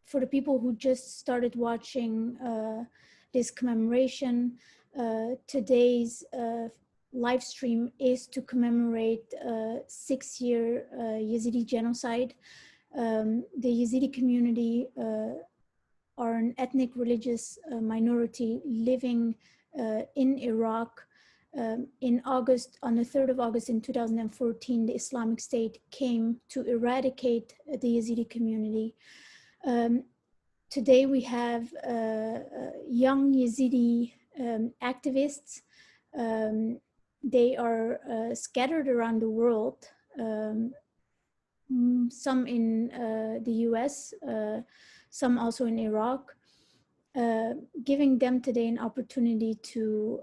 for the people who just started watching this commemoration, today's live stream is to commemorate 6-year Yezidi genocide. The Yezidi community are an ethnic religious minority living in Iraq. In August, on the 3rd of August in 2014, the Islamic State came to eradicate the Yezidi community. Today we have young Yezidi activists. They are scattered around the world, some in the US, some also in Iraq, giving them today an opportunity to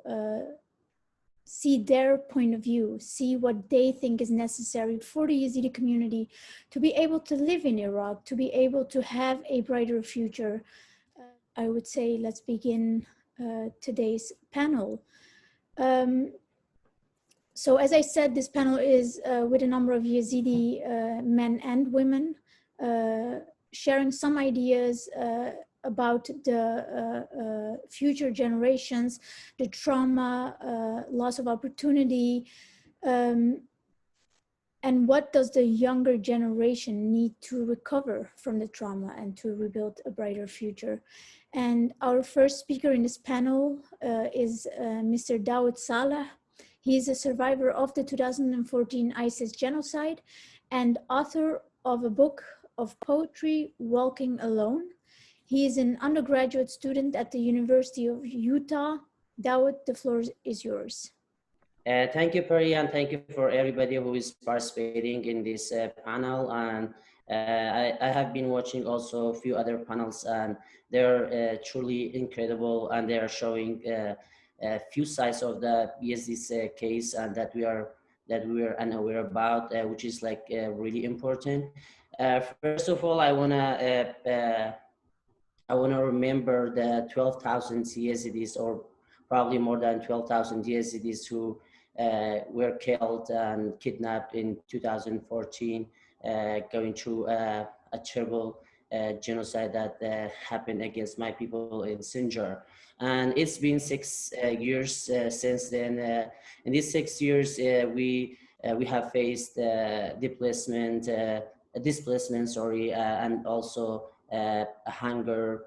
see their point of view, see what they think is necessary for the Yezidi community to be able to live in Iraq, to be able to have a brighter future. I would say let's begin today's panel. So as I said, this panel is with a number of Yezidi men and women, sharing some ideas about the future generations, the trauma, loss of opportunity, and what does the younger generation need to recover from the trauma and to rebuild a brighter future. And our first speaker in this panel is Mr. Dawood Saleh. He is a survivor of the 2014 ISIS genocide and author of a book of poetry, Walking Alone. He is an undergraduate student at the University of Utah. Dawood, the floor is yours. Thank you, Pari, and thank you for everybody who is participating in this panel. And I have been watching also a few other panels, and they're truly incredible, and they are showing a few sides of the Yezidis case, and that we are unaware about, which is like really important. First of all, I wanna remember the 12,000 Yezidis, or probably more than 12,000 Yezidis who were killed and kidnapped in 2014, going through a terrible genocide that happened against my people in Sinjar. And it's been 6 years since then. In these 6 years, we have faced displacement, and also hunger,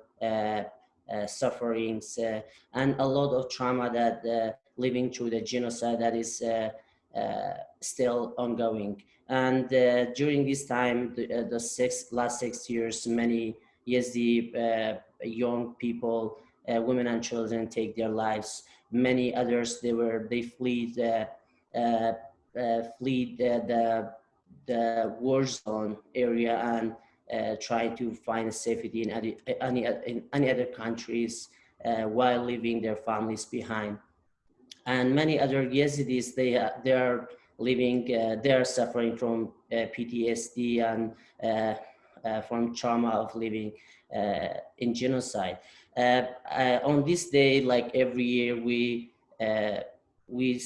sufferings, and a lot of trauma that living through the genocide that is still ongoing. And during this time, the last 6 years, many Yazidi young people, women and children take their lives. Many others, they fled the war zone area and try to find safety in any other countries while leaving their families behind. And many other Yezidis, they are living, they are suffering from PTSD and from trauma of living in genocide. On this day, like every year, we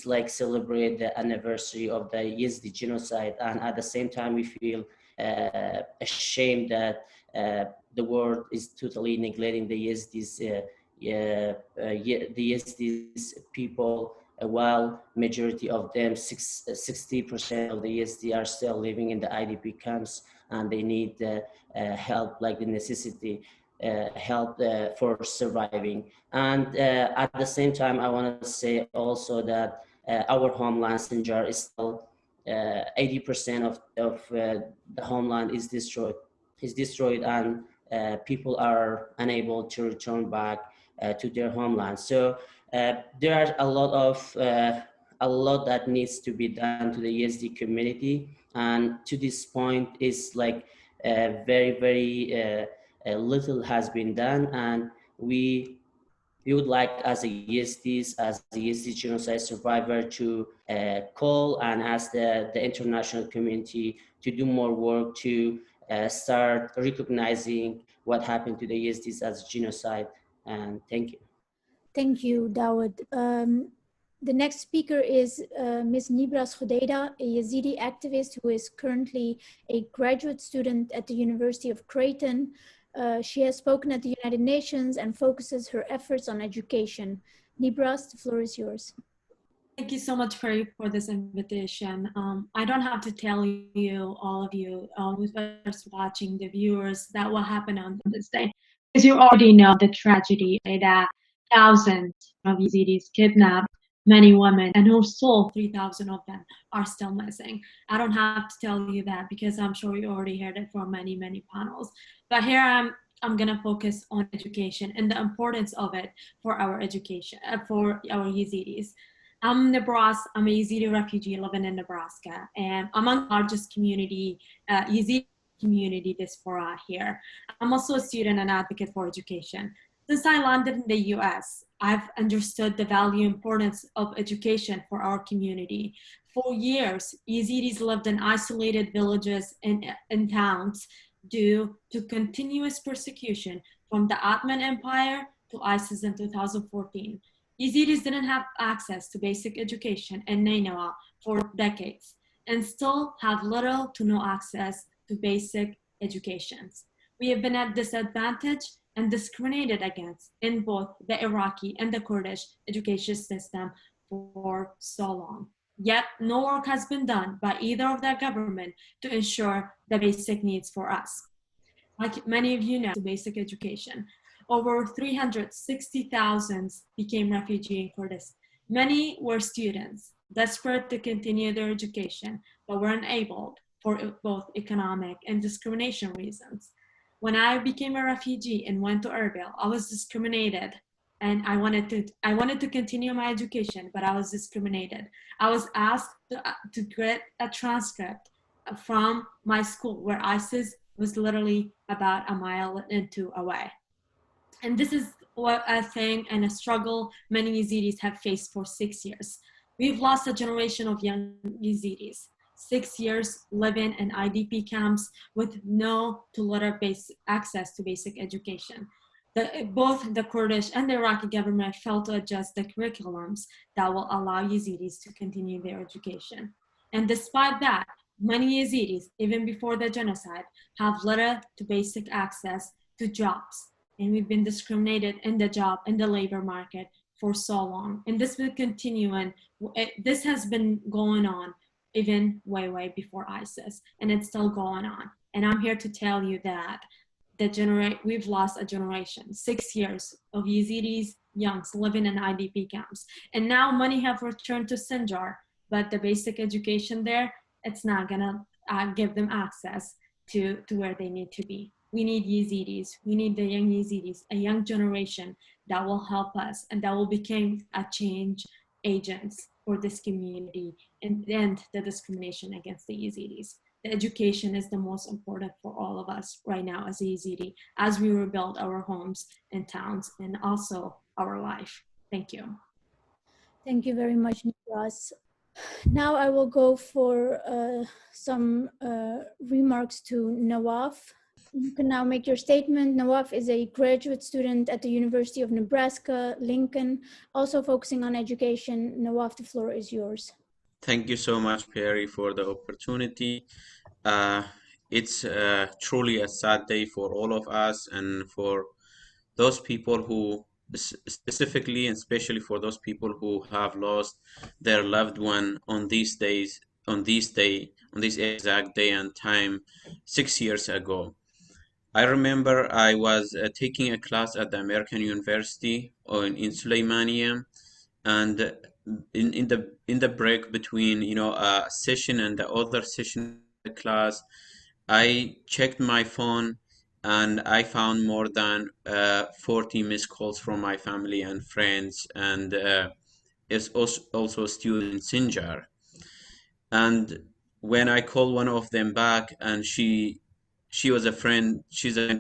like celebrate the anniversary of the Yezidi genocide, and at the same time, we feel ashamed that the world is totally neglecting the Yezidis, the Yezidis people, while majority of them, 60% of the Yezidi are still living in the IDP camps, and they need help, like the necessity help for surviving. And at the same time, I want to say also that our homeland, Sinjar, is still 80% of the homeland is destroyed, and people are unable to return back to their homeland. So there are a lot that needs to be done to the Yezidi community, and to this point is like very little has been done, and we would like, as a Yezidi genocide survivor, to call and ask the international community to do more work to start recognizing what happened to the Yezidis as genocide. And thank you. Thank you, Dawood. The next speaker is Ms. Nibras Khudaida, a Yezidi activist who is currently a graduate student at the University of Creighton. She has spoken at the United Nations and focuses her efforts on education. Nibras, the floor is yours. Thank you so much, Pari, for this invitation. I don't have to tell you, all of you, who's watching, the viewers, that what happened on this day. Because you already know the tragedy that thousands of Yezidis kidnapped many women, and who sold 3,000 of them are still missing. I don't have to tell you that because I'm sure you already heard it from many, many panels. But here I'm gonna focus on education and the importance of it for our education, for our Yezidis. I'm Nibras. I'm a Yezidi refugee living in Nebraska, and I'm among the largest community, Yezidi community diaspora here. I'm also a student and advocate for education. Since I landed in the US, I've understood the value and importance of education for our community. For years, Yezidis lived in isolated villages and towns due to continuous persecution from the Ottoman Empire to ISIS in 2014. Yezidis didn't have access to basic education in Nineveh for decades and still have little to no access to basic educations. We have been at disadvantage and discriminated against in both the Iraqi and the Kurdish education system for so long. Yet no work has been done by either of their government to ensure the basic needs for us. Like many of you know, basic education. Over 360,000 became refugees in Kurdistan. Many were students, desperate to continue their education, but were unable for both economic and discrimination reasons. When I became a refugee and went to Erbil, I was discriminated, and I wanted to continue my education, but I was discriminated. I was asked to get a transcript from my school, where ISIS was literally about a mile and two away. And this is what a thing and a struggle many Yezidis have faced for 6 years. We've lost a generation of young Yezidis. 6 years living in IDP camps with no to little access to basic education. Both the Kurdish and the Iraqi government failed to adjust the curriculums that will allow Yezidis to continue their education. And despite that, many Yezidis, even before the genocide, have little to basic access to jobs. And we've been discriminated in the job, in the labor market for so long. And this will continue, and this has been going on even way, way before ISIS, and it's still going on. And I'm here to tell you that we've lost a generation, 6 years of Yezidis, youngs living in IDP camps. And now many have returned to Sinjar, but the basic education there, it's not gonna give them access to where they need to be. We need Yezidis. We need the young Yezidis, a young generation that will help us and that will become a change agents for this community and end the discrimination against the Yezidis. The education is the most important for all of us right now as a Yezidi, as we rebuild our homes and towns and also our life. Thank you. Thank you very much, Nibras. Now I will go for some remarks to Nawaf. You can now make your statement. Nawaf is a graduate student at the University of Nebraska, Lincoln, also focusing on education. Nawaf, the floor is yours. Thank you so much, Pari, for the opportunity. It's truly a sad day for all of us and for those people who specifically and especially for those people who have lost their loved one on these days, on this exact day and time 6 years ago. I remember I was taking a class at the American University in Suleimania, and in the break between a session and the other session of the class, I checked my phone and I found more than 40 missed calls from my family and friends, and is also a student in Sinjar. And when I called one of them back, and she's a friend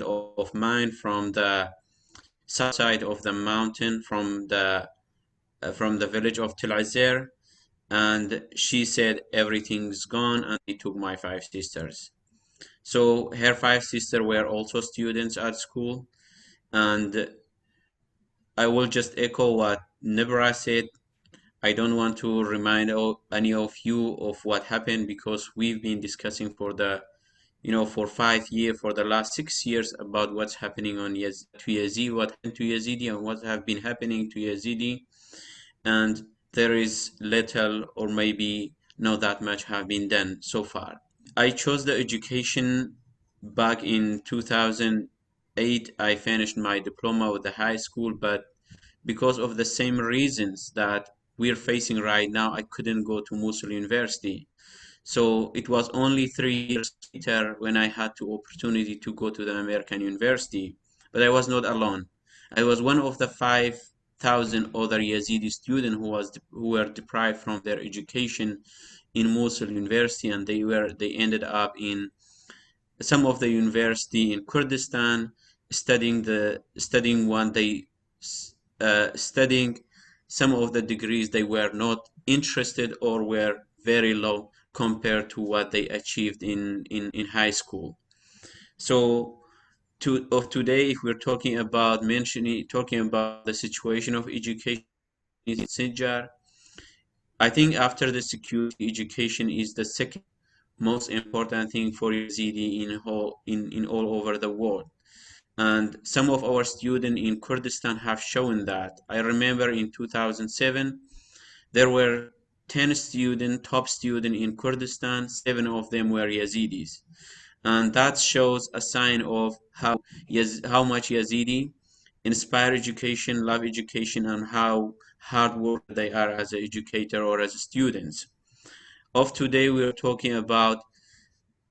of mine from the south side of the mountain, from the village of Tel Azer, and she said everything's gone and they took my 5 sisters. So her 5 sisters were also students at school, and I will just echo what Nibra said. I don't want to remind any of you of what happened because we've been discussing for the for 5 years, for the last 6 years, about what's happening on to Yazidi, what happened to Yazidi, and what have been happening to Yazidi. And there is little or maybe not that much have been done so far. I chose the education back in 2008. I finished my diploma with the high school, but because of the same reasons that we're facing right now, I couldn't go to Mosul University. So it was only 3 years later when I had the opportunity to go to the American University. But I was not alone. I was one of the 5,000 other Yazidi students who were deprived from their education in Mosul University, and they ended up in some of the university in Kurdistan, studying some of the degrees they were not interested or were very low compared to what they achieved in high school. So today, if we're talking about the situation of education in Sinjar, I think after the security, education is the second most important thing for Yazidi in all over the world. And some of our students in Kurdistan have shown that. I remember in 2007, there were 10 top students in Kurdistan, 7 of them were Yazidis. And that shows a sign of how much Yazidi inspire education, love education, and how hard work they are as an educator or as students. Of today, we are talking about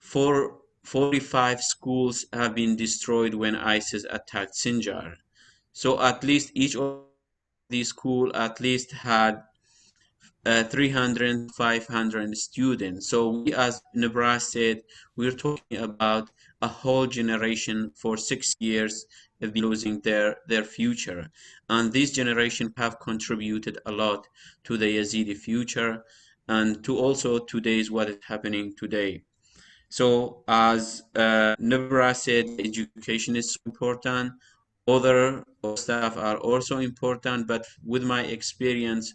45 schools have been destroyed when ISIS attacked Sinjar. So at least each of these schools at least had 300, 500 students. So we, as Nibras said, we're talking about a whole generation for 6 years have been losing their future. And this generation have contributed a lot to the Yazidi future and to also today's what is happening today. So as Nibras said, education is important. Other stuff are also important, but with my experience,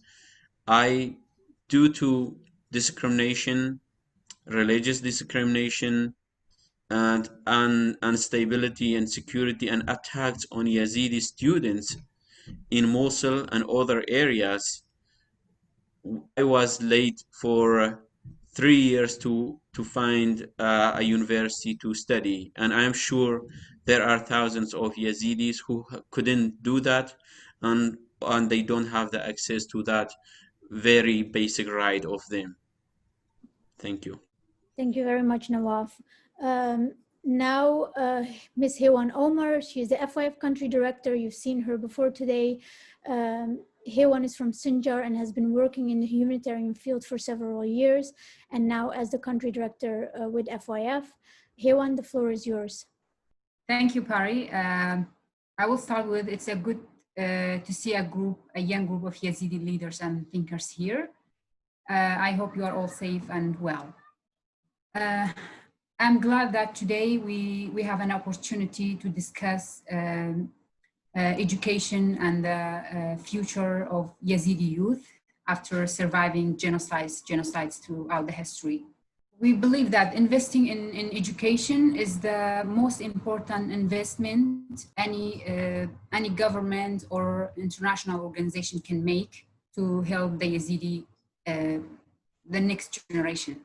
due to discrimination, religious discrimination, and instability and security and attacks on Yazidi students in Mosul and other areas, I was late for 3 years to find a university to study. And I'm sure there are thousands of Yazidis who couldn't do that, and they don't have the access to that very basic right of them. Thank you. Thank you very much, Nawaf. Now, Ms. Hewan Omer, she is the FYF country director. You've seen her before today. Hewan is from Sinjar and has been working in the humanitarian field for several years, and now as the country director with FYF. Hewan, the floor is yours. Thank you, Pari. I will start with, it's a good to see a young group of Yazidi leaders and thinkers here. I hope you are all safe and well. I'm glad that today we have an opportunity to discuss education and the future of Yazidi youth after surviving genocides throughout the history. We believe that investing in education is the most important investment any government or international organization can make to help the Yazidi, the next generation.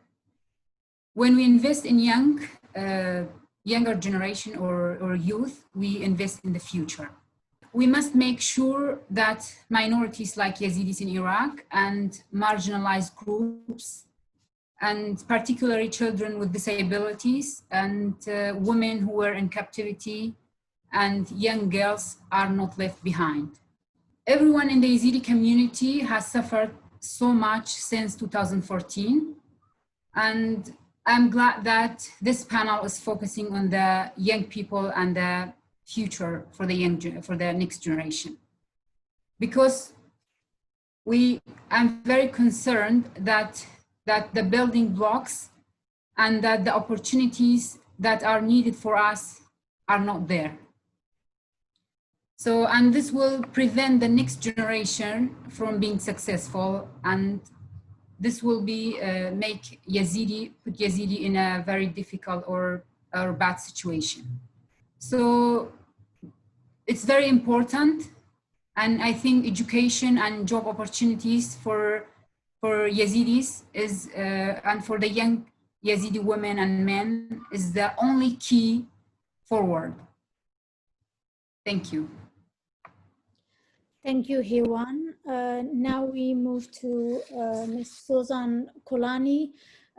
When we invest in younger generation or youth, we invest in the future. We must make sure that minorities like Yazidis in Iraq and marginalized groups, and particularly children with disabilities and women who were in captivity and young girls are not left behind. Everyone in the Yazidi community has suffered so much since 2014, and I'm glad that this panel is focusing on the young people and the future for the next generation. Because I'm very concerned that the building blocks and that the opportunities that are needed for us are not there. So, and this will prevent the next generation from being successful, and this will be put Yazidi in a very difficult or or bad situation. So it's very important, and I think education and job opportunities for Yazidis is and for the young Yazidi women and men is the only key forward. Thank you. Thank you, Hewan. Now we move to Ms. Zozan Kolani.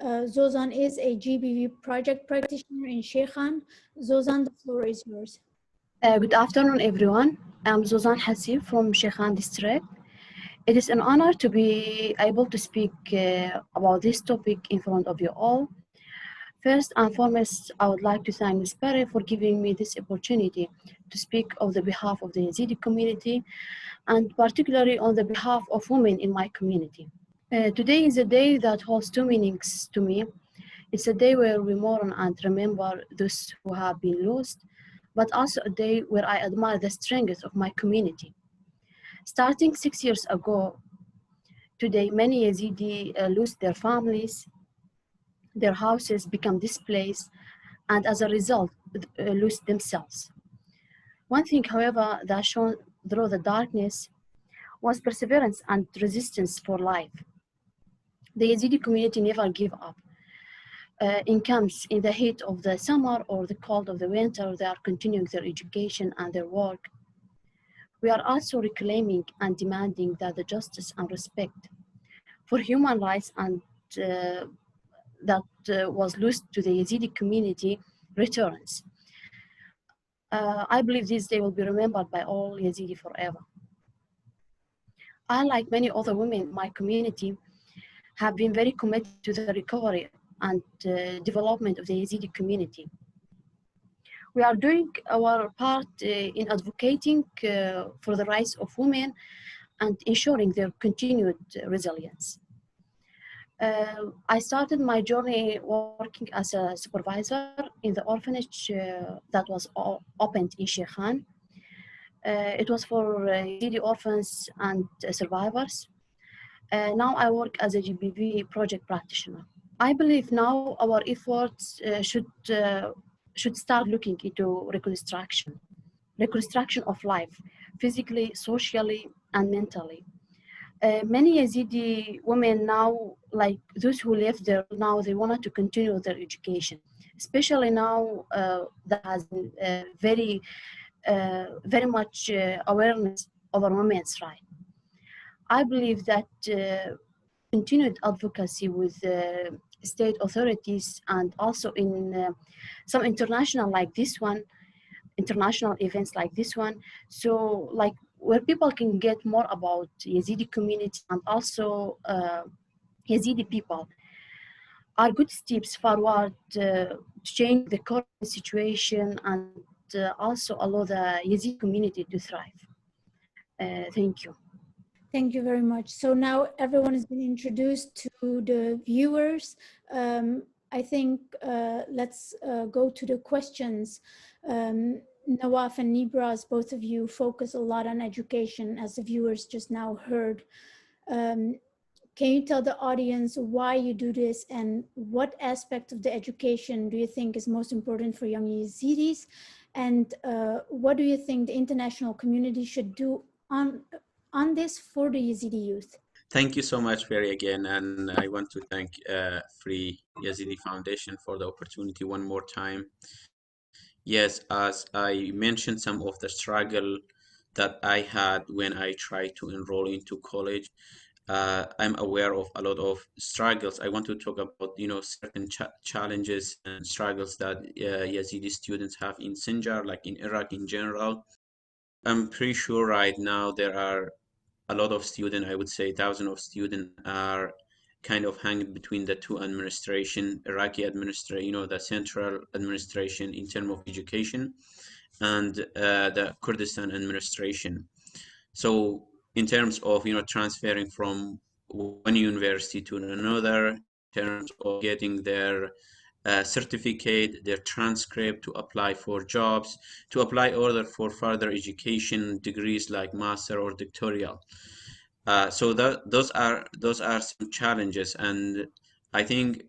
Zozan is a GBV project practitioner in Sheikhan. Zozan, the floor is yours. Good afternoon, everyone. I'm Zozan Hassi from Sheikhan district. It is an honor to be able to speak about this topic in front of you all. First and foremost, I would like to thank Ms. Pari for giving me this opportunity to speak on the behalf of the Yazidi community, and particularly on the behalf of women in my community. Today is a day that holds two meanings to me. It's a day where we mourn and remember those who have been lost, but also a day where I admire the strength of my community. Starting 6 years ago, today many Yazidi lose their families, their houses become displaced, and as a result, lose themselves. One thing, however, that shone through the darkness was perseverance and resistance for life. The Yazidi community never gave up. In camps, in the heat of the summer or the cold of the winter, they are continuing their education and their work. We are also reclaiming and demanding that the justice and respect for human rights and that was lost to the Yazidi community returns. I believe this day will be remembered by all Yazidi forever. I, like many other women in my community, have been very committed to the recovery and development of the Yazidi community. We are doing our part in advocating for the rights of women and ensuring their continued resilience. I started my journey working as a supervisor in the orphanage that was opened in Sheikhan. It was for Yazidi orphans and survivors. Now I work as a GBV project practitioner. I believe now our efforts should start looking into reconstruction of life, physically, socially, and mentally. Many Yazidi women now, like those who left there, now they wanted to continue their education, especially now that has very much awareness over women's rights. I believe that continued advocacy with state authorities and also in some international events like this one, so like where people can get more about Yazidi community and also Yazidi people, are good steps forward to change the current situation and also allow the Yazidi community to thrive. Thank you. Thank you very much. So now everyone has been introduced to the viewers. I think let's go to the questions. Nawaf and Nibras, both of you focus a lot on education, as the viewers just now heard. Can you tell the audience why you do this and what aspect of the education do you think is most important for young Yazidis? And what do you think the international community should do on this for the Yazidi youth? Thank you so much, Pari, again. And I want to thank Free Yazidi Foundation for the opportunity one more time. Yes, as I mentioned some of the struggle that I had when I tried to enroll into college, I'm aware of a lot of struggles. I want to talk about, certain challenges and struggles that Yazidi students have in Sinjar, like in Iraq in general. I'm pretty sure right now there are a lot of students, I would say thousands of students are kind of hanging between the two administration, Iraqi administration, the central administration in terms of education, and the Kurdistan administration. So in terms of, transferring from one university to another, in terms of getting their certificate, their transcript to apply for jobs, to apply order for further education degrees like master or doctoral. So those are some challenges, and I think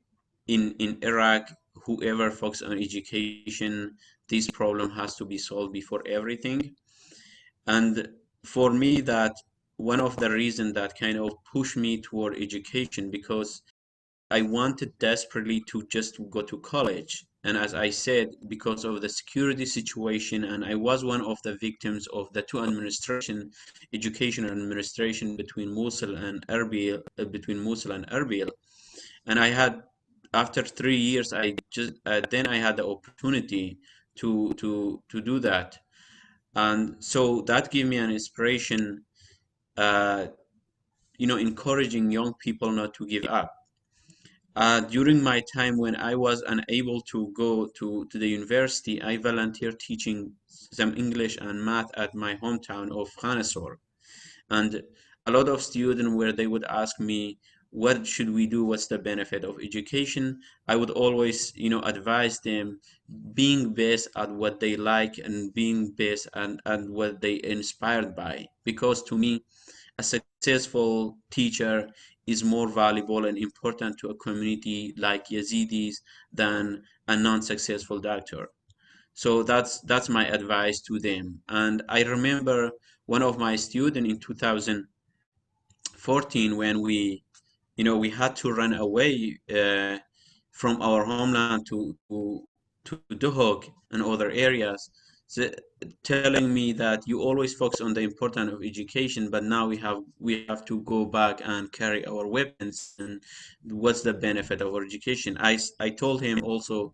in Iraq, whoever focuses on education, this problem has to be solved before everything. And for me, that one of the reasons that kind of pushed me toward education, because I wanted desperately to just go to college. And as I said, because of the security situation, and I was one of the victims of the two education administration between Mosul and Erbil, and I had, after 3 years, I just then I had the opportunity to do that, and so that gave me an inspiration, uh, encouraging young people not to give up. During my time when I was unable to go to the university, I volunteered teaching some English and math at my hometown of Khanasor. And a lot of students, where they would ask me, what should we do? What's the benefit of education? I would always, advise them being based at what they like and being based on what they inspired by. Because to me, a successful teacher is more valuable and important to a community like Yezidis than a non-successful doctor. So that's my advice to them. And I remember one of my students in 2014, when we had to run away from our homeland to Duhok and other areas, so telling me that you always focus on the importance of education, but now we have to go back and carry our weapons, and what's the benefit of our education? I told him also,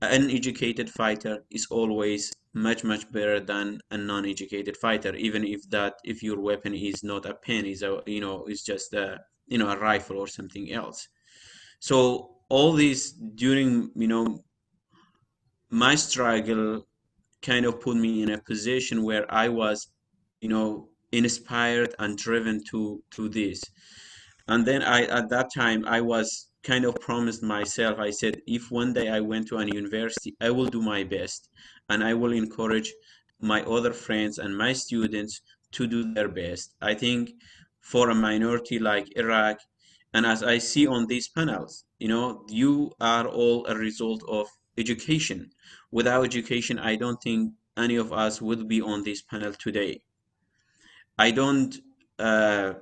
an educated fighter is always much better than a non-educated fighter, even if your weapon is not a pen, is just a rifle or something else. So all this, during my struggle, kind of put me in a position where I was inspired and driven to this. And then at that time, I was kind of promised myself, I said, if one day I went to a university, I will do my best, and I will encourage my other friends and my students to do their best. I think for a minority like Iraq, and as I see on these panels, you are all a result of education. Without education, I don't think any of us would be on this panel today. I don't, uh,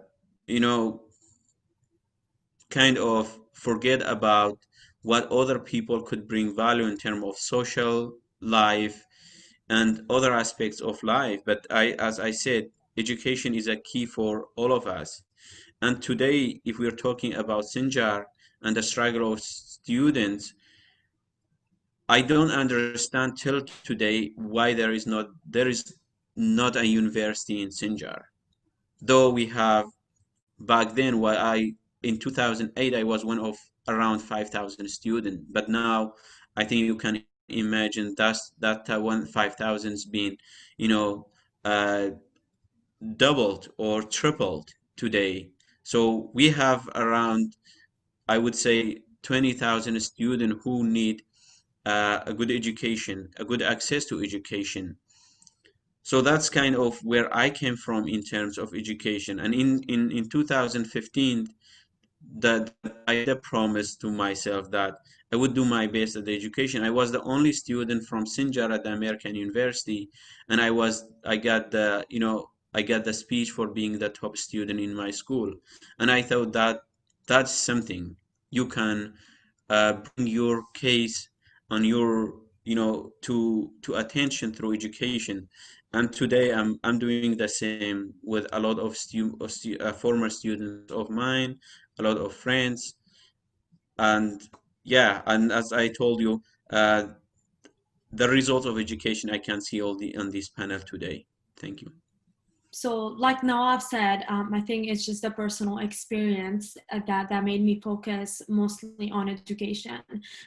you know, kind of forget about what other people could bring value in terms of social life and other aspects of life. But as I said, education is a key for all of us. And today, if we're talking about Sinjar and the struggle of students, I don't understand till today why there is not a university in Sinjar. Though we have, back then, in 2008, I was one of around 5,000 students, but now I think you can imagine that 5,000's been, you know, uh, doubled or tripled today. So we have around, I would say, 20,000 students who need a good education, a good access to education. So that's kind of where I came from in terms of education. And in 2015, that I made a promise to myself that I would do my best at the education. I was the only student from Sinjar at the American University, and I got the speech for being the top student in my school. And I thought that that's something you can bring your case on your to attention through education. And today I'm doing the same with a lot of former students of mine, a lot of friends. And yeah, and as I told you, the results of education I can see on this panel today. Thank you. So like Nawaf said, I think it's just a personal experience that made me focus mostly on education.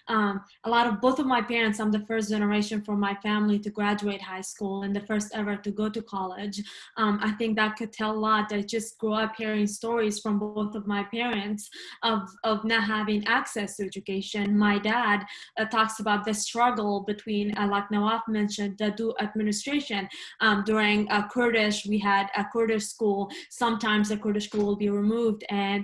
A lot of both of my parents, I'm the first generation from my family to graduate high school and the first ever to go to college. I think that could tell a lot. I just grew up hearing stories from both of my parents of not having access to education. My dad talks about the struggle between, like Nawaf mentioned, the Dawood administration. During Kurdish, we had had a Kurdish school, sometimes the Kurdish school will be removed, and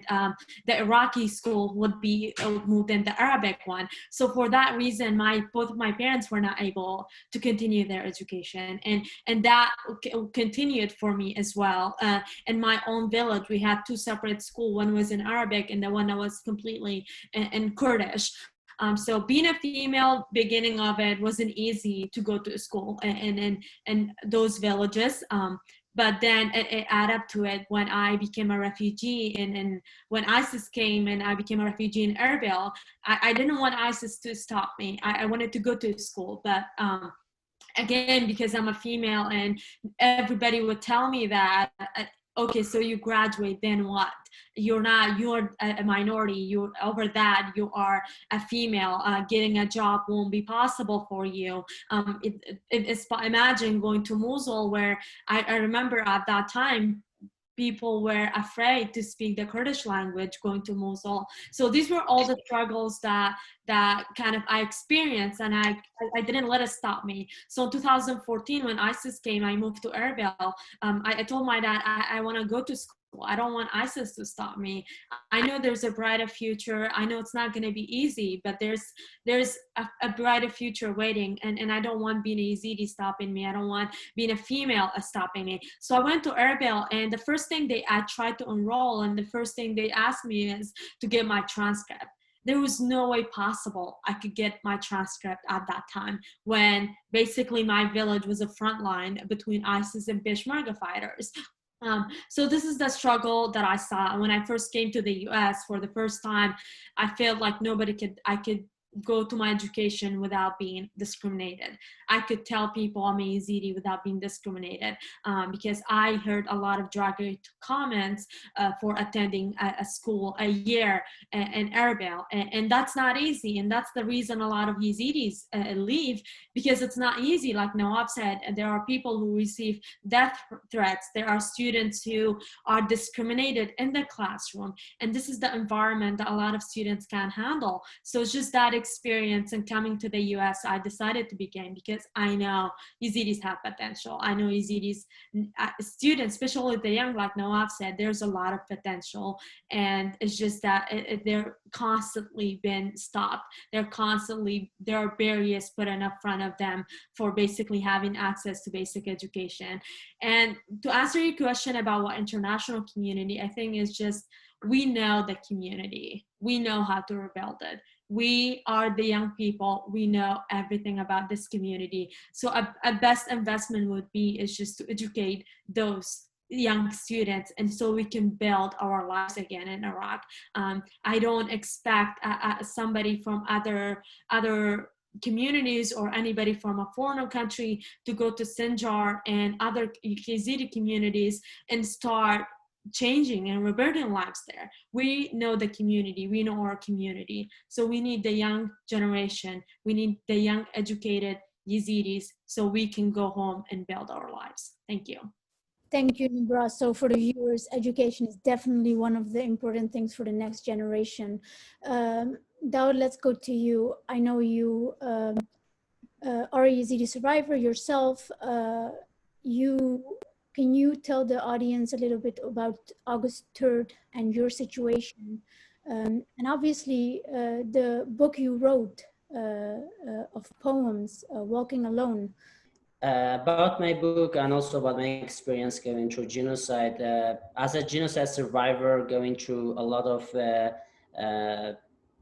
the Iraqi school would be moved in the Arabic one. So for that reason, both of my parents were not able to continue their education, and that continued for me as well. In my own village, we had two separate schools. One was in Arabic, and the one that was completely in Kurdish. So being a female, beginning of it wasn't easy to go to school in those villages. But then it added up to it when I became a refugee, and when ISIS came and I became a refugee in Erbil, I didn't want ISIS to stop me. I wanted to go to school, but again, because I'm a female, and everybody would tell me that, okay, so you graduate, then what? You're a minority, you're over that, you are a female, getting a job won't be possible for you. Imagine going to Mosul, where I remember at that time, people were afraid to speak the Kurdish language going to Mosul. So these were all the struggles that kind of I experienced, and I didn't let it stop me. So in 2014, when ISIS came, I moved to Erbil. I told my dad, I want to go to school. I don't want ISIS to stop me. I know there's a brighter future. I know it's not going to be easy, but there's a brighter future waiting, and I don't want being a Yezidi stopping me. I don't want being a female stopping me. So I went to Erbil, and the first thing I tried to enroll, and the first thing they asked me is to get my transcript. There was no way possible I could get my transcript at that time, when basically my village was a front line between ISIS and Peshmerga fighters. So this is the struggle that I saw. When I first came to the US for the first time, I felt like I could go to my education without being discriminated. I could tell people I'm a Yezidi without being discriminated, because I heard a lot of derogatory comments for attending a school a year in Erbil, and that's not easy, and that's the reason a lot of Yezidis leave, because it's not easy. Like Nawaf said, there are people who receive death threats, there are students who are discriminated in the classroom, and this is the environment that a lot of students can't handle. So it's just that experience, and coming to the US, I decided to begin, because I know Yezidis have potential. I know Yezidis students, especially the young, like Nawaf said, there's a lot of potential, and it's just that they're constantly been stopped. There are barriers put in front of them for basically having access to basic education. And to answer your question about what international community, I think is just, we know the community, we know how to rebuild it. We are the young people, we know everything about this community. So a best investment would be is just to educate those young students, and so we can build our lives again in Iraq. I don't expect somebody from other communities or anybody from a foreign country to go to Sinjar and other Yezidi communities and start changing and rebuilding lives there. We know the community, we know our community. So we need the young generation, we need the young educated Yezidis, so we can go home and build our lives. Thank you. Thank you, Nibras. So for the viewers, education is definitely one of the important things for the next generation. Dawood, let's go to you. I know you are a Yezidi survivor yourself. Can you tell the audience a little bit about August 3rd and your situation? And obviously the book you wrote of poems, Walking Alone. About my book, and also about my experience going through genocide. As a genocide survivor, going through a lot of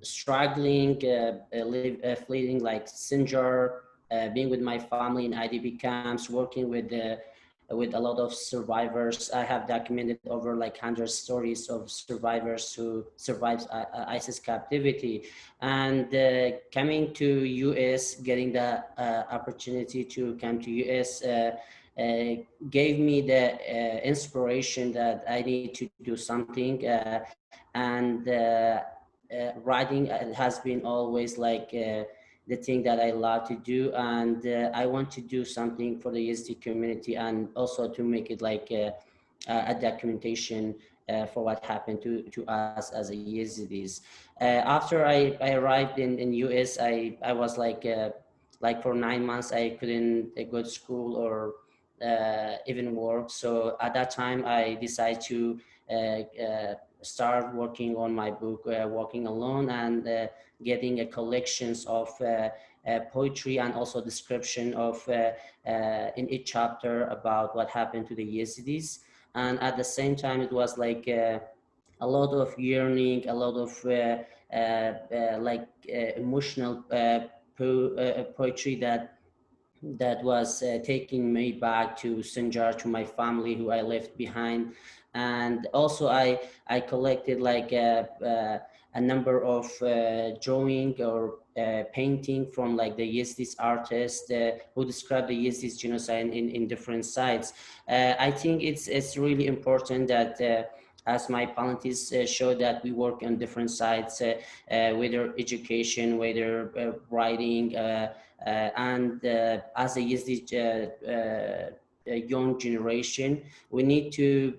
struggling, fleeing like Sinjar, being with my family in IDP camps, working with a lot of survivors. I have documented over like 100 stories of survivors who survived ISIS captivity, and coming to US, getting the opportunity to come to US gave me the inspiration that I need to do something, and writing has been always like the thing that I love to do, and I want to do something for the Yezidi community, and also to make it like a documentation for what happened to us as a Yezidis. After I arrived in US, I was like for 9 months I couldn't go to school or even work. So at that time, I decided to start working on my book, Walking Alone, and getting a collections of poetry and also description of in each chapter about what happened to the Yezidis. And at the same time, it was like a lot of yearning, a lot of emotional poetry that was taking me back to Sinjar, to my family who I left behind. And also I collected like a number of drawing or painting from like the Yezidis artists who describe the Yezidis genocide in different sites. I think it's really important that as my panelists show, that we work on different sides, whether education, whether writing, and as a Yazidi young generation, we need to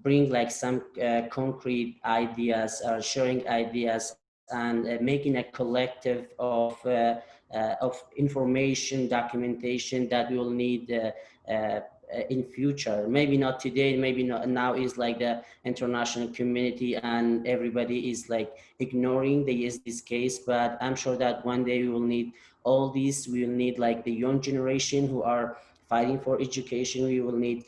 bring like some concrete ideas, sharing ideas, and making a collective of information, documentation that we will need in future. Maybe not today, maybe not now, is like the international community and everybody is like ignoring the Yezidis case, but I'm sure that one day we will need all these. We will need like the young generation who are fighting for education. We will need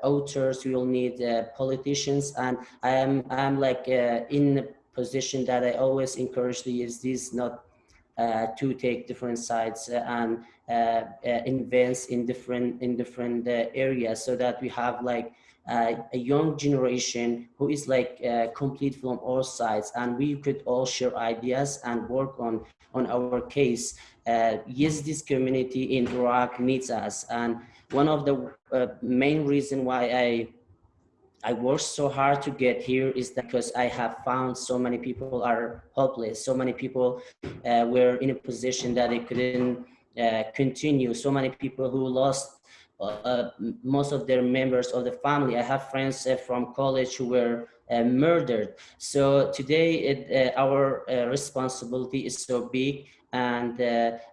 authors, we will need politicians, and I'm like in a position that I always encourage the Yezidis not to take different sides and invest in different areas, so that we have like a young generation who is like complete from all sides, and we could all share ideas and work on our case. Yezidis community in Iraq needs us, and one of the main reason why I worked so hard to get here is that because I have found so many people are hopeless. So many people were in a position that they couldn't continue. So many people who lost most of their members of the family. I have friends from college who were murdered. So today our responsibility is so big. And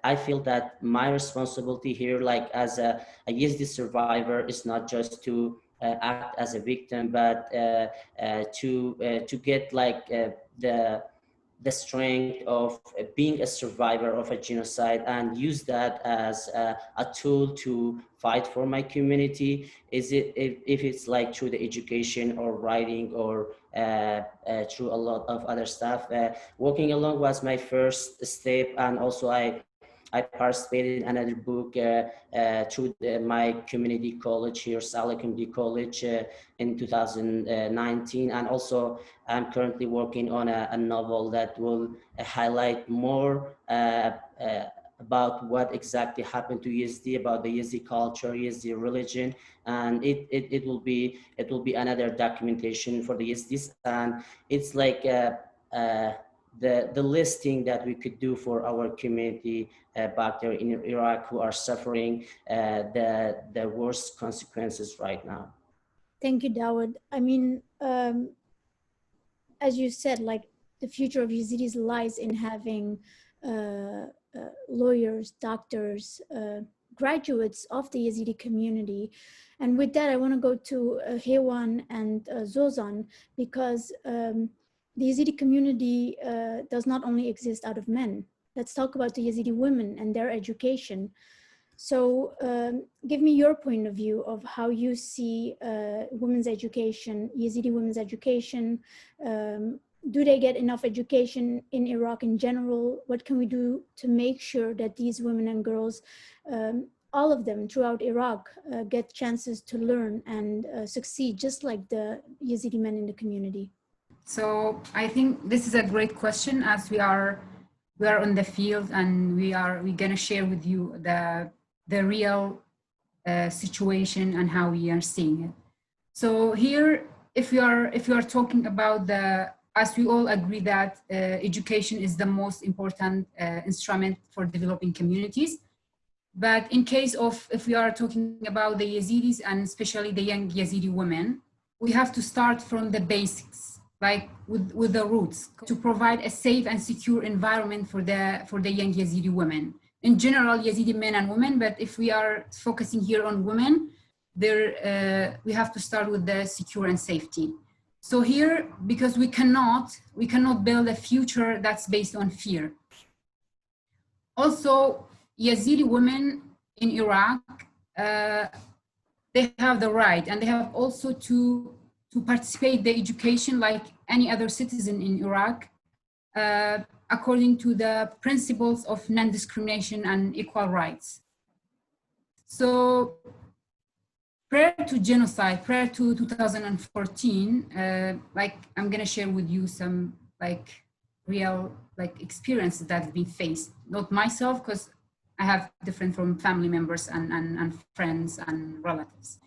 I feel that my responsibility here, like as a Yazidi survivor, is not just to act as a victim, but to get like the strength of being a survivor of a genocide and use that as a tool to fight for my community. Is it if it's like through the education or writing or through a lot of other stuff. Walking Alone was my first step, and also I participated in another book through my community college here, Saleh Community College, in 2019. And also I'm currently working on a novel that will highlight more about what exactly happened to Yezidi, about the Yezidi culture, Yezidi religion, and it will be another documentation for the Yezidis. And it's like the listing that we could do for our community back there in Iraq who are suffering the worst consequences right now. Thank you, Dawood. I mean, as you said, like the future of Yazidis lies in having lawyers, doctors, graduates of the Yazidi community. And with that, I want to go to Hewan and Zozan, because the Yazidi community does not only exist out of men. Let's talk about the Yazidi women and their education. So give me your point of view of how you see women's education, Yazidi women's education. Do they get enough education in Iraq in general? What can we do to make sure that these women and girls, all of them throughout Iraq, get chances to learn and succeed just like the Yazidi men in the community? So I think this is a great question, as we are on the field, and we're gonna share with you the real situation and how we are seeing it. So here, if we are talking about as we all agree that education is the most important instrument for developing communities. But in case of, if we are talking about the Yazidis and especially the young Yazidi women, we have to start from the basics, like with the roots, to provide a safe and secure environment for the young Yazidi women, in general, Yazidi men and women, but if we are focusing here on women, we have to start with the secure and safety. So here, because we cannot build a future that's based on fear. Also, Yazidi women in Iraq, they have the right, and they have also to participate in the education like any other citizen in Iraq, according to the principles of non-discrimination and equal rights. So prior to genocide, prior to 2014, like I'm gonna share with you some like real like experiences that have been faced, not myself, because I have different from family members and friends and relatives.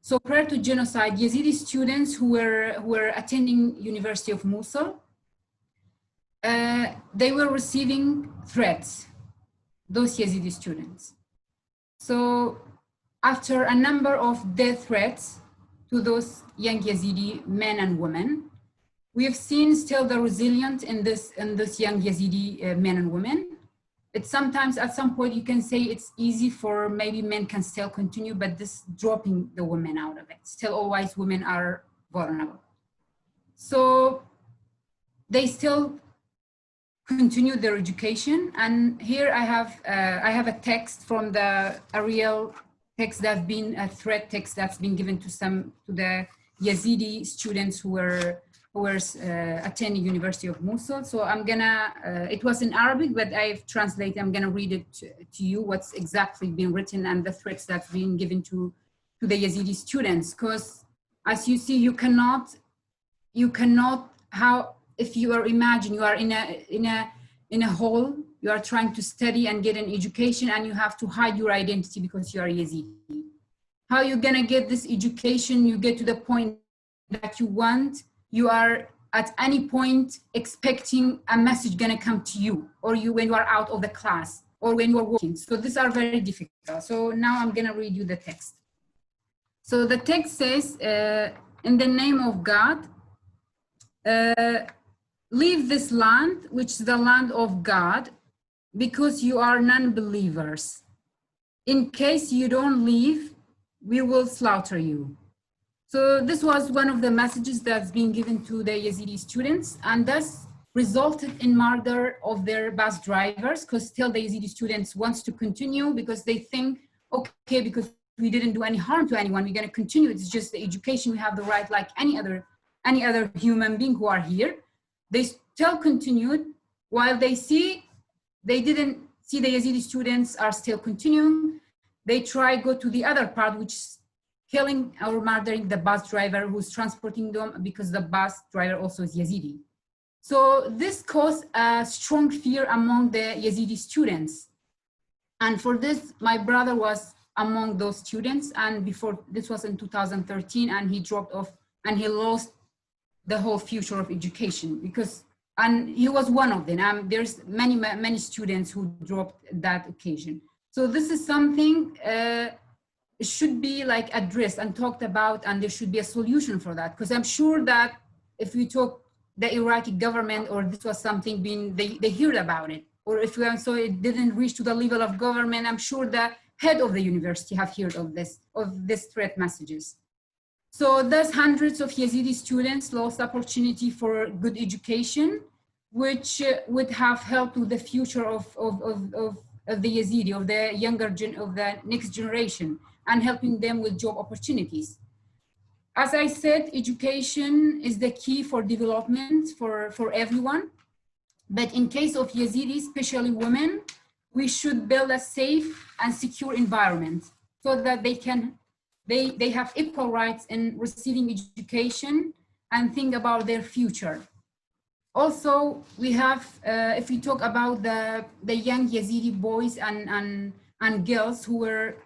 So prior to genocide, Yazidi students who were attending University of Mosul, they were receiving threats, those Yazidi students. So after a number of death threats to those young Yazidi men and women, we have seen still the resilience in this young Yazidi men and women. It's sometimes at some point you can say it's easy for maybe men can still continue, but this dropping the women out of it. Still always women are vulnerable. So they still continue their education. And here I have a text from a real text that's been a threat text that's been given to the Yazidi students who were attending University of Mosul. So I'm gonna, it was in Arabic, but I've translated, I'm gonna read it to you, what's exactly been written and the threats that's been given to the Yazidi students. Because as you see, you cannot, if you are, imagine you are in a hall, you are trying to study and get an education and you have to hide your identity because you are Yazidi. How are you gonna get this education? You get to the point that you want, you are at any point expecting a message gonna come to you, or when you are out of the class, or when you are working. So these are very difficult. So now I'm gonna read you the text. So the text says, in the name of God, leave this land, which is the land of God, because you are non-believers. In case you don't leave, we will slaughter you. So this was one of the messages that's being given to the Yazidi students, and thus resulted in murder of their bus drivers, because still the Yazidi students wants to continue because they think, okay, because we didn't do any harm to anyone, we're gonna continue. It's just the education, we have the right like any other human being who are here. They still continued while they didn't see the Yazidi students are still continuing. They try go to the other part, which is killing or murdering the bus driver who's transporting them, because the bus driver also is Yazidi. So this caused a strong fear among the Yazidi students. And for this, my brother was among those students. And before, this was in 2013, and he dropped off and he lost the whole future of education and he was one of them. There's many students who dropped that occasion. So this is something should be like addressed and talked about, and there should be a solution for that. Because I'm sure that if we talk the Iraqi government, or this was something they heard about it, or if so it didn't reach to the level of government, I'm sure the head of the university have heard of this threat messages. So thus hundreds of Yazidi students lost opportunity for good education, which would have helped with the future of the Yazidi, of the of the next generation, and helping them with job opportunities. As I said, education is the key for development for everyone. But in case of Yazidi, especially women, we should build a safe and secure environment so that they have equal rights in receiving education and think about their future. Also, we have, if we talk about the young Yazidi boys and girls who were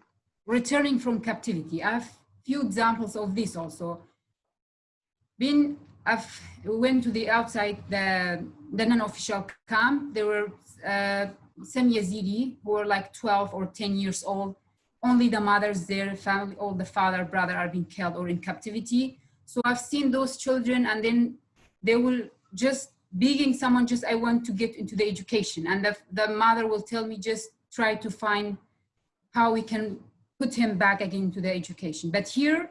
returning from captivity, I have few examples of this also. We went to the outside, the non-official camp. There were some Yazidi who were like 12 or 10 years old. Only the mothers, their family, all the father, brother are being killed or in captivity. So I've seen those children, and then they will just begging someone, I want to get into the education. And the mother will tell me, just try to find how we can put him back again to the education. But here,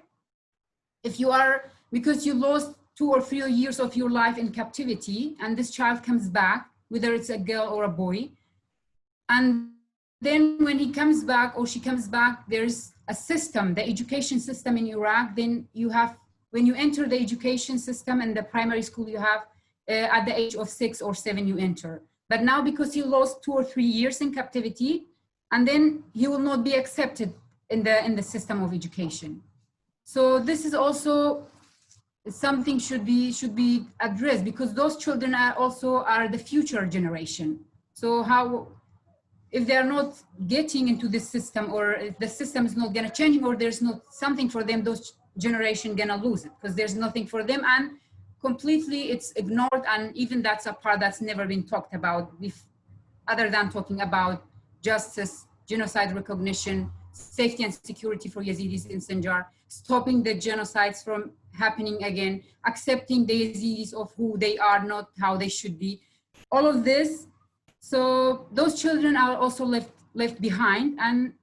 if you are, because you lost 2 or 3 years of your life in captivity, and this child comes back, whether it's a girl or a boy, and then when he comes back or she comes back, there's a system, the education system in Iraq. Then you have, when you enter the education system in the primary school, you have at the age of 6 or 7 you enter. But now because he lost 2 or 3 years in captivity, and then he will not be accepted in the system of education. So this is also something should be addressed, because those children are also the future generation. So how, if they're not getting into this system, or if the system is not gonna change, or there's not something for them, those generation gonna lose it, because there's nothing for them, and completely it's ignored. And even that's a part that's never been talked about, other than talking about justice, genocide recognition, safety and security for Yazidis in Sinjar, stopping the genocides from happening again, accepting the Yazidis of who they are, not how they should be. All of this. So those children are also left behind. And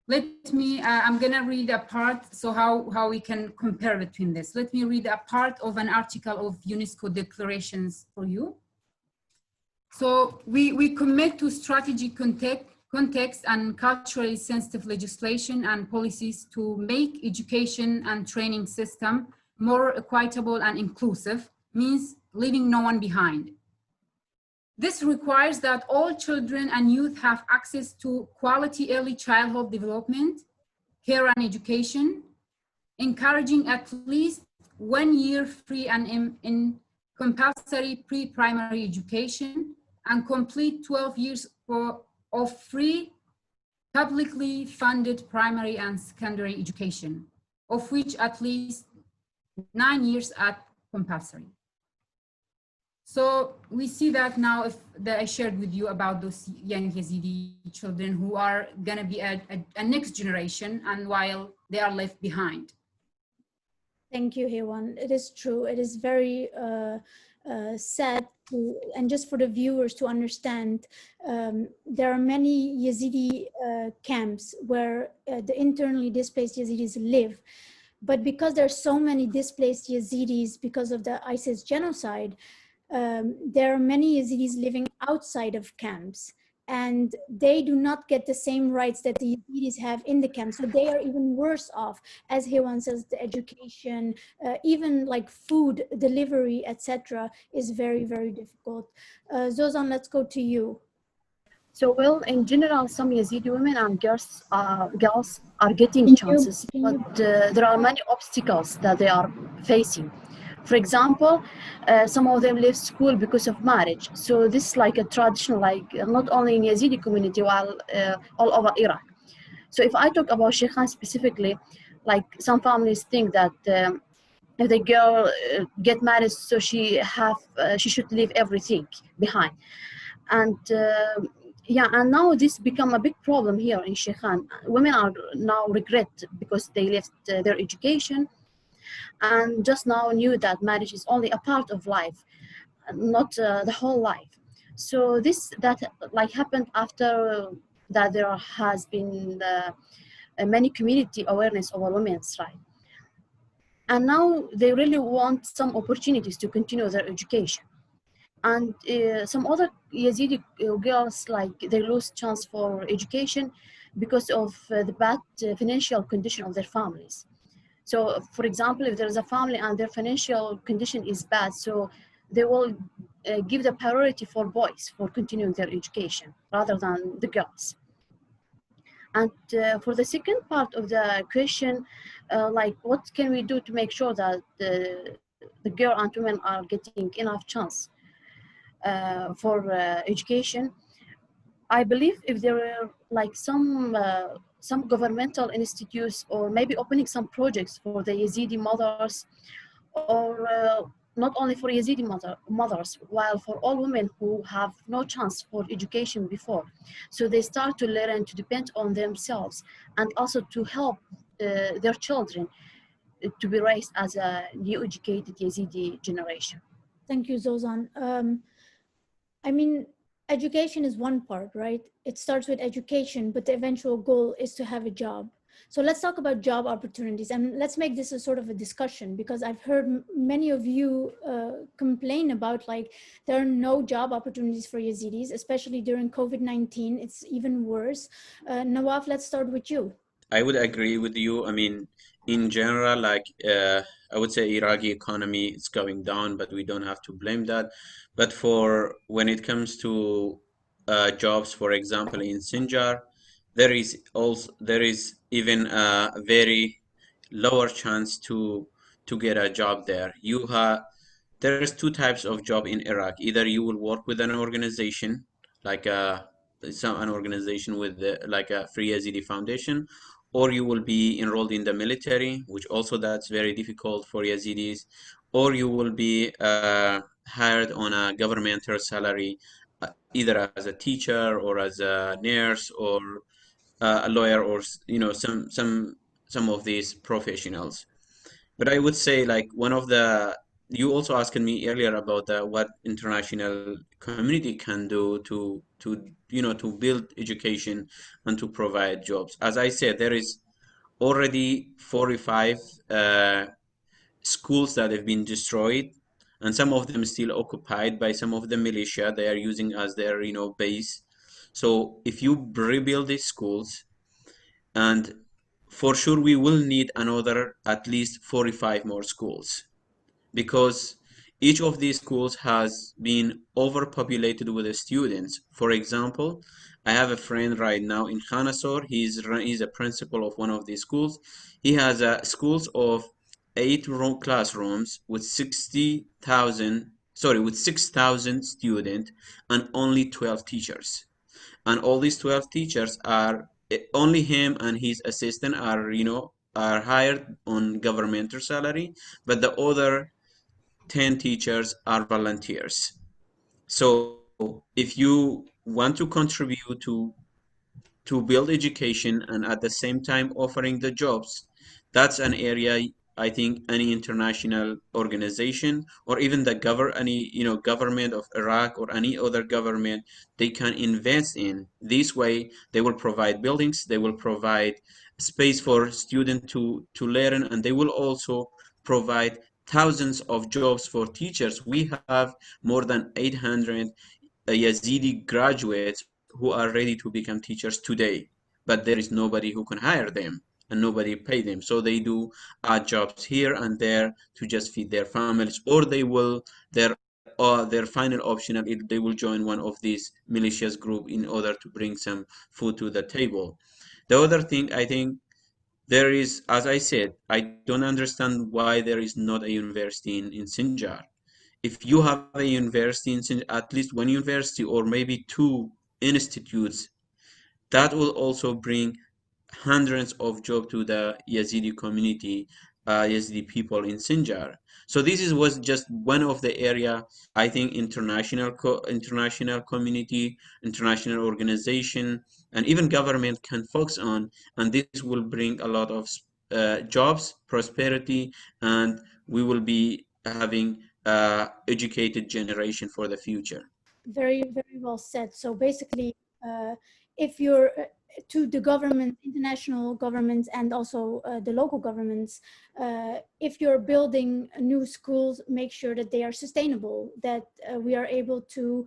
let me, I'm gonna read a part, so how we can compare between this. Let me read a part of an article of UNESCO declarations for you. So we commit to strategic context and culturally sensitive legislation and policies to make education and training system more equitable and inclusive, means leaving no one behind. This requires that all children and youth have access to quality early childhood development, care and education, encouraging at least 1 year free and in compulsory pre-primary education, and complete 12 years of free publicly funded primary and secondary education, of which at least 9 years at compulsory. So we see that now, that I shared with you about those young Yazidi children who are gonna be a next generation, and while they are left behind. Thank you, Hewan. It is true. It is very sad and just for the viewers to understand, there are many Yazidi camps where the internally displaced Yazidis live. But because there are so many displaced Yazidis because of the ISIS genocide, there are many Yazidis living outside of camps, and they do not get the same rights that the Yazidis have in the camp. So they are even worse off, as Hewan says, the education, even like food delivery, etc., is very, very difficult. Zozan, let's go to you. So, well, in general, some Yazidi women and girls are getting chances, but there are many obstacles that they are facing. For example, some of them leave school because of marriage. So this is like a traditional, like not only in Yazidi community, while all over Iraq. So if I talk about Sheikhan specifically, like some families think that if the girl get married, so she should leave everything behind. And yeah, and now this become a big problem here in Sheikhan. Women are now regret because they left their education, and just now knew that marriage is only a part of life, not the whole life. So that like happened after that there has been many community awareness over women's rights. And now they really want some opportunities to continue their education. And some other Yazidi girls, like they lose chance for education because of the bad financial condition of their families. So, for example, if there is a family and their financial condition is bad, so they will give the priority for boys for continuing their education rather than the girls. And for the second part of the question, like what can we do to make sure that the girl and women are getting enough chance for education? I believe if there were like some governmental institutes, or maybe opening some projects for the Yazidi mothers, or not only for Yazidi mothers, while for all women who have no chance for education before. So they start to learn and to depend on themselves, and also to help their children to be raised as a new educated Yazidi generation. Thank you, Zozan. I mean, education is one part, right? It starts with education, but the eventual goal is to have a job. So let's talk about job opportunities, and let's make this a sort of a discussion, because I've heard many of you complain about like there are no job opportunities for Yazidis, especially during COVID-19. It's even worse. Nawaf, let's start with you. I would agree with you. I mean, in general, like I would say Iraqi economy is going down, but we don't have to blame that. But for when it comes to jobs, for example, in Sinjar, there is even a very lower chance to get a job there. There's two types of job in Iraq. Either you will work with an organization like an organization with like a Free Yazidi Foundation, or you will be enrolled in the military, which also that's very difficult for Yazidis, or you will be hired on a governmental salary, either as a teacher or as a nurse or a lawyer or some of these professionals. But I would say like one of the you also asked me earlier about what international community can do to build education and to provide jobs. As I said, there is already 45 schools that have been destroyed, and some of them still occupied by some of the militia. They are using as their base. So if you rebuild these schools, and for sure we will need another at least 45 more schools, because each of these schools has been overpopulated with the students. For example, I have a friend right now in Khanasor. He's a principal of one of these schools. He has schools of 8 classrooms with 6,000 students and only 12 teachers. And all these 12 teachers are only him and his assistant are hired on governmental salary, but the other 10 teachers are volunteers. So if you want to contribute to build education and at the same time offering the jobs, that's an area I think any international organization or even the government of Iraq or any other government, they can invest in. This way they will provide buildings, they will provide space for students to learn, and they will also provide thousands of jobs for teachers. We have more than 800 Yazidi graduates who are ready to become teachers today, but there is nobody who can hire them and nobody pay them. So they do odd jobs here and there to just feed their families, or their final option is they will join one of these militias group in order to bring some food to the table. The other thing I think there is, as I said, I don't understand why there is not a university in Sinjar. If you have a university in at least one university or maybe two institutes, that will also bring hundreds of jobs to the Yazidi community, Yazidi people in Sinjar. So was just one of the area I think international community, international organization, and even government can focus on, and this will bring a lot of jobs, prosperity, and we will be having educated generation for the future. Very, very well said. So basically, if you're to the government, international governments, and also the local governments, if you're building new schools, make sure that they are sustainable, that we are able to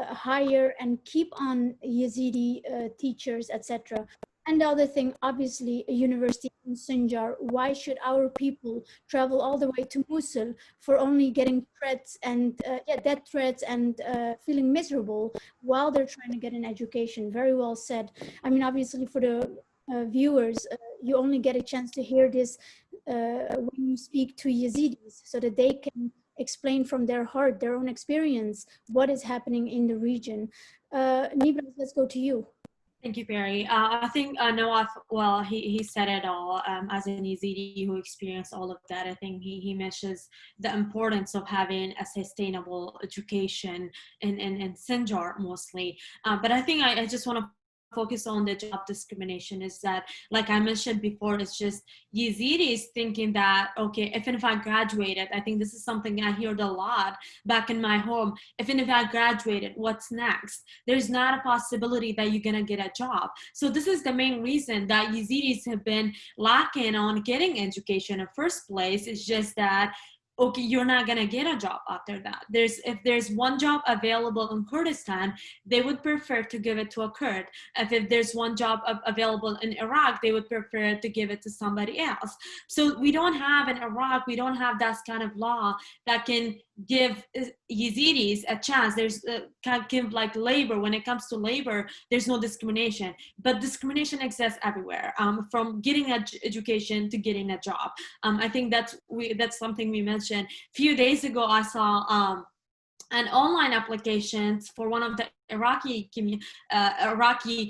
hire and keep on Yazidi teachers, etc. And the other thing, obviously, a university in Sinjar. Why should our people travel all the way to Mosul for only getting threats and death threats and feeling miserable while they're trying to get an education? Very well said. I mean, obviously, for the viewers, you only get a chance to hear this when you speak to Yazidis, so that they can explain from their heart, their own experience, what is happening in the region. Nibras, let's go to you. Thank you, Pari. I think Nawaf, well, he said it all. As an Yezidi who experienced all of that, I think he mentions the importance of having a sustainable education in Sinjar mostly. But I think I just want to focus on the job discrimination is that, like I mentioned before, it's just Yezidis thinking that, okay, even if I graduated, I think this is something I heard a lot back in my home, even if I graduated, what's next? There's not a possibility that you're gonna get a job. So this is the main reason that Yezidis have been lacking on getting education in the first place. It's just that, okay, you're not gonna get a job after that. If there's one job available in Kurdistan, they would prefer to give it to a Kurd. If there's one job available in Iraq, they would prefer to give it to somebody else. So we don't have in Iraq, we don't have that kind of law that can give Yezidis a chance. There's can give like labor. When it comes to labor, there's no discrimination, but discrimination exists everywhere, from getting an education to getting a job. I think that's something we mentioned. A few days ago, I saw an online application for one of the Iraqi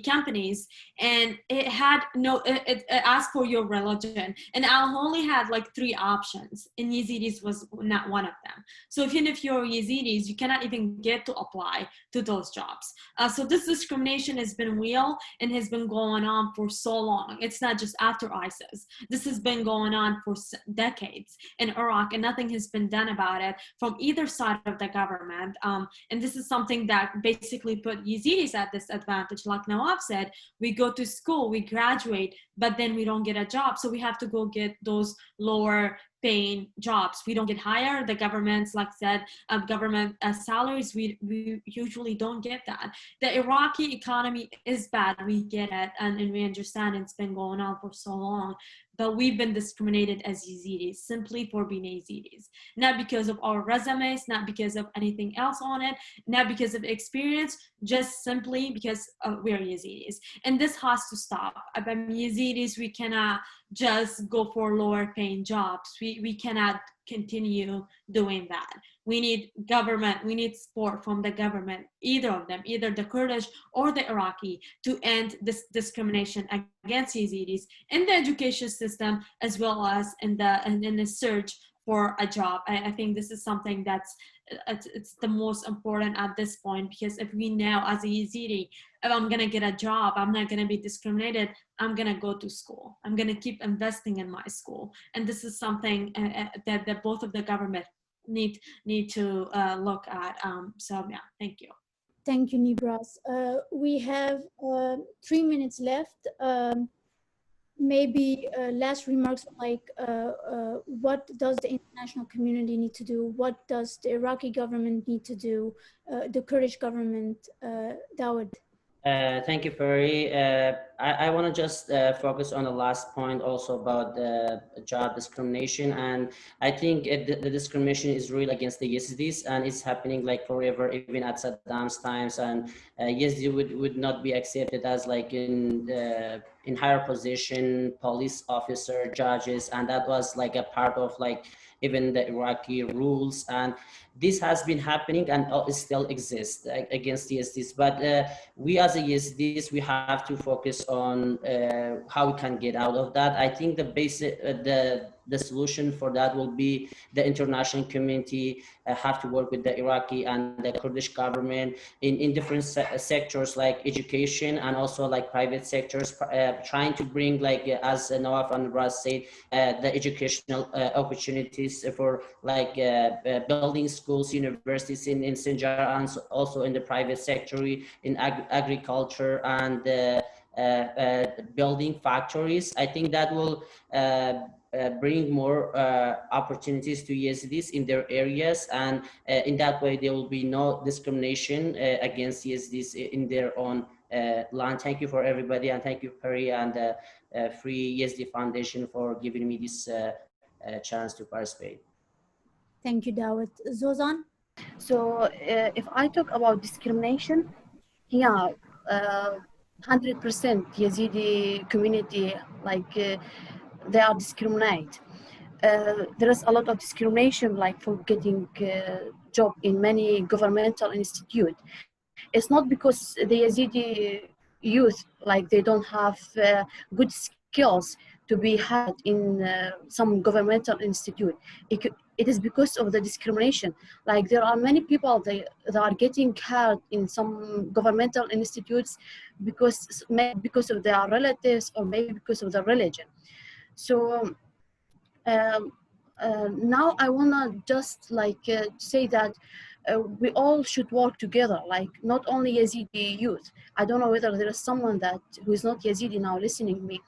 companies, and it had it asked for your religion, and I only had like 3 options, and Yezidis was not one of them. So even if you're Yezidis, you cannot even get to apply to those jobs. So this discrimination has been real and has been going on for so long. It's not just after ISIS. This has been going on for decades in Iraq, and nothing has been done about it from either side of the government. And this is something that basically put Yezidis at disadvantage. Like Nawaf said, we go to school, we graduate, but then we don't get a job. So we have to go get those lower paying jobs. We don't get hired. The government's, like said, government salaries, we usually don't get that. The Iraqi economy is bad. We get it, and we understand it's been going on for so long. But we've been discriminated as Yezidis simply for being Yezidis, not because of our resumes, not because of anything else on it, not because of experience, just simply because we're Yezidis. And this has to stop. I mean, Yezidis, we cannot just go for lower paying jobs. We cannot continue doing that. We need government, we need support from the government, either of them, either the Kurdish or the Iraqi, to end this discrimination against Yezidis in the education system, as well as in the search for a job. I think this is something that's it's the most important at this point, because if we know as a Yezidi, if I'm gonna get a job, I'm not gonna be discriminated, I'm gonna go to school, I'm gonna keep investing in my school. And this is something that both of the government need to look at. So yeah, thank you. Thank you, Nibras. We have 3 minutes left. Maybe last remarks, like what does the international community need to do? What does the Iraqi government need to do? The Kurdish government, Dawood. Thank you, Pari. I want to just focus on the last point also about the job discrimination. And I think the discrimination is real against the Yezidis, and it's happening like forever, even at Saddam's times. And Yezidi would not be accepted as like in higher position, police officer, judges, and that was like a part of like even the Iraqi rules. And this has been happening and it still exists against the Yezidis. But we as a Yezidis, we have to focus on how we can get out of that. I think the basic, the solution for that will be the international community have to work with the Iraqi and the Kurdish government in different sectors like education and also like private sectors, trying to bring, like as Nawaf and Nibras said, the educational opportunities for like building schools, universities in Sinjar, and also in the private sector, in agriculture and building factories. I think that will bring more opportunities to Yezidis in their areas, and in that way there will be no discrimination against Yezidis in their own land. Thank you for everybody, and thank you, Pari and Free Yezidi Foundation, for giving me this chance to participate. Thank you, Dawood. Zozan? So if I talk about discrimination, yeah, 100% Yazidi community, like they are discriminated. There is a lot of discrimination, like for getting a job in many governmental institute. It's not because the Yazidi youth, like they don't have good skills skills to be had in some governmental institute. It is because of the discrimination. Like there are many people that are getting hired in some governmental institutes maybe because of their relatives or maybe because of their religion. So now I wanna just say that we all should work together, like not only Yazidi youth. I don't know whether there is someone who is not Yazidi now listening to me.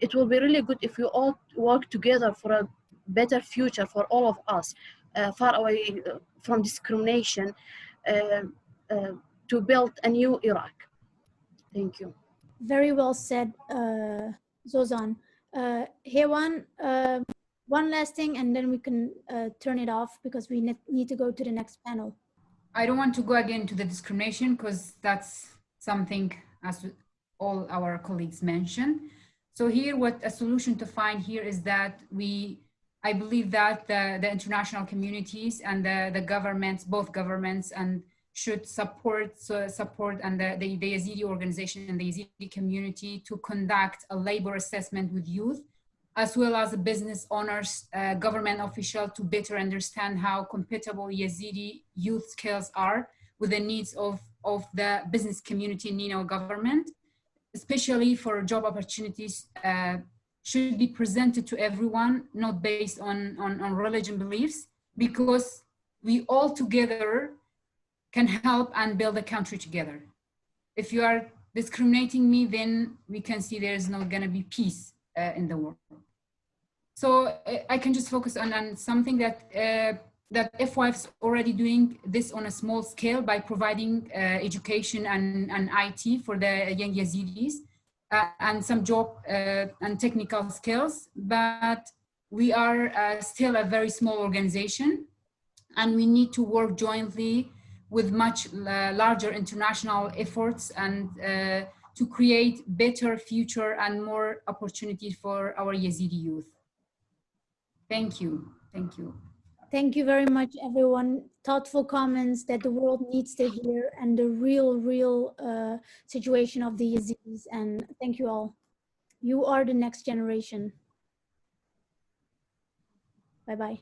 It will be really good if we all work together for a better future for all of us, far away from discrimination, to build a new Iraq. Thank you. Very well said, Zozan. Hewan, one last thing, and then we can turn it off because we need to go to the next panel. I don't want to go again to the discrimination because that's something as all our colleagues mentioned. So here, what a solution to find here is that I believe that the international communities and the governments, both governments, and should support and the Yazidi organization and the Yazidi community to conduct a labor assessment with youth, as well as business owners, government officials, to better understand how compatible Yazidi youth skills are with the needs of the business community in our government, especially for job opportunities, should be presented to everyone, not based on religion beliefs, because we all together can help and build a country together. If you are discriminating me, then we can see there's not gonna be peace in the world. So I can just focus on something that FYF is already doing this on a small scale by providing education and IT for the young Yazidis and some job and technical skills. But we are still a very small organization, and we need to work jointly with much larger international efforts and to create better future and more opportunities for our Yazidi youth. Thank you. Thank you. Thank you very much, everyone. Thoughtful comments that the world needs to hear, and the real situation of the Yazidis. And thank you all. You are the next generation. Bye-bye.